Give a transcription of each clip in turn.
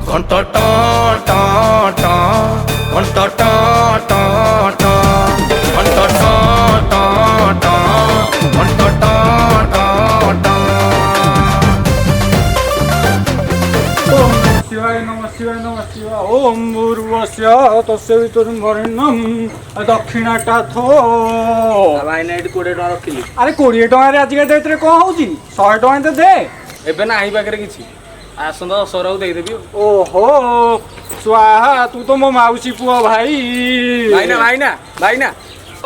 घंट टा टा टा घंट टा टा टा घंट टा टा टा घंट टा टा टा। ओम शिवाय नमः शिवाय नमः शिवाय ओम भूर्भुवस्सुः तस्य वितुर्वरेण्यं दक्षिणाटा थो भाई ना 20 टका रखिली। अरे 20 टका रे आजिका डेट रे कोन होउची 100 टका तो दे एबे ना आही पाखरे किछि आसंद सरौ देई देबी। ओहो स्वाहा तू तो मो माउसी पुओ भाई भाईना भाईना भाईना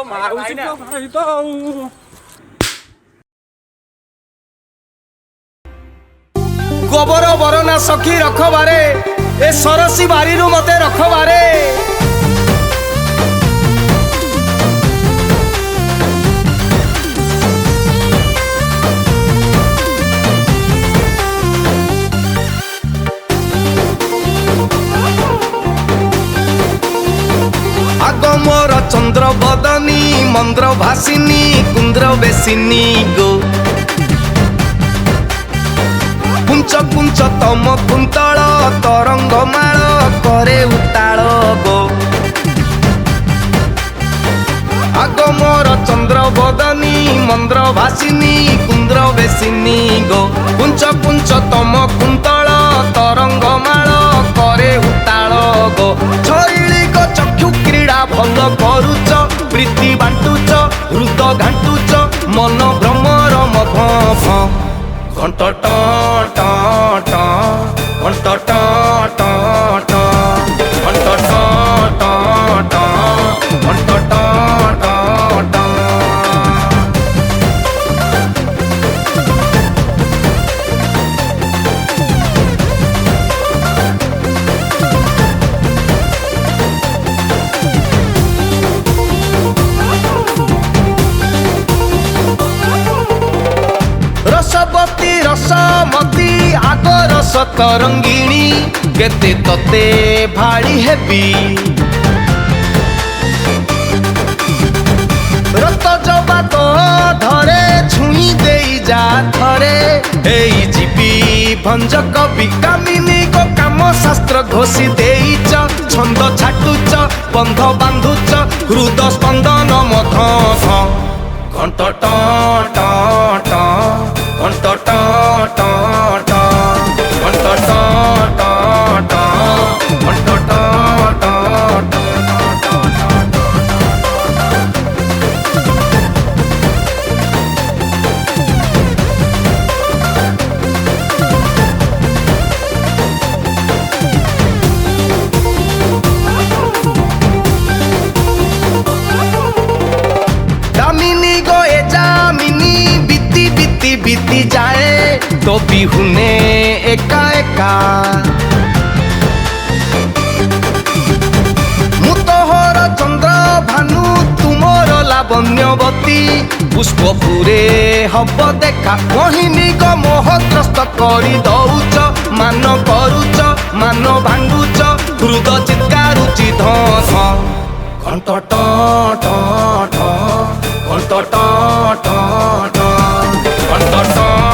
माउसी पुओ भाई तो गोबर बरना सखी रखबारे ए सरसी बारी रु मते रखबारे। आग मोर चंद्र बदनी मंद्र भासिनी कुंद्र बेसिनी गो कुंच कुंच तम कुंतल तरंग माल करे उताल गो। आग मोर चंद्र बदनी मंद्र भासिनी कुंद्र बेसिनी गो कुंच कुंच तम कुंतल तरंग माल करे उताल गो। छईली को चक्षु क्रीड़ा भल करुच प्रीति बांटुच हृद घांटुच मन भ्रमर मध घंट टा टा टा घंट टा टा टा घंट टा टा टा घंट टा टा टा। रसवती रसमती आग रस तरंगिणी केते तते भाड़ी हेबी रत जबा तो धरे छुई देई जा थरे एई जीवी भंज कवि कामिनी को काम शास्त्र घोषी देईच छंद छाटुच बंध बांधुच हृद स्पंदन मध घंट टा टा टा घंट टा टा टा घंट टा टा टा घंट टा टा टा। दामिनी गो ए जामिनी बीती बीती बीती जाए तो बिहुने एका एका मुतहर चंद्र भानु तुमर लावण्यवती पुष्पपुरे हब देखा मोहिनी गो मोहग्रस्त करी दउच मान करुच मान भांगुच हृद चित्कारुचि धन घंट टा टा टा घंट टा टा टा घंट टा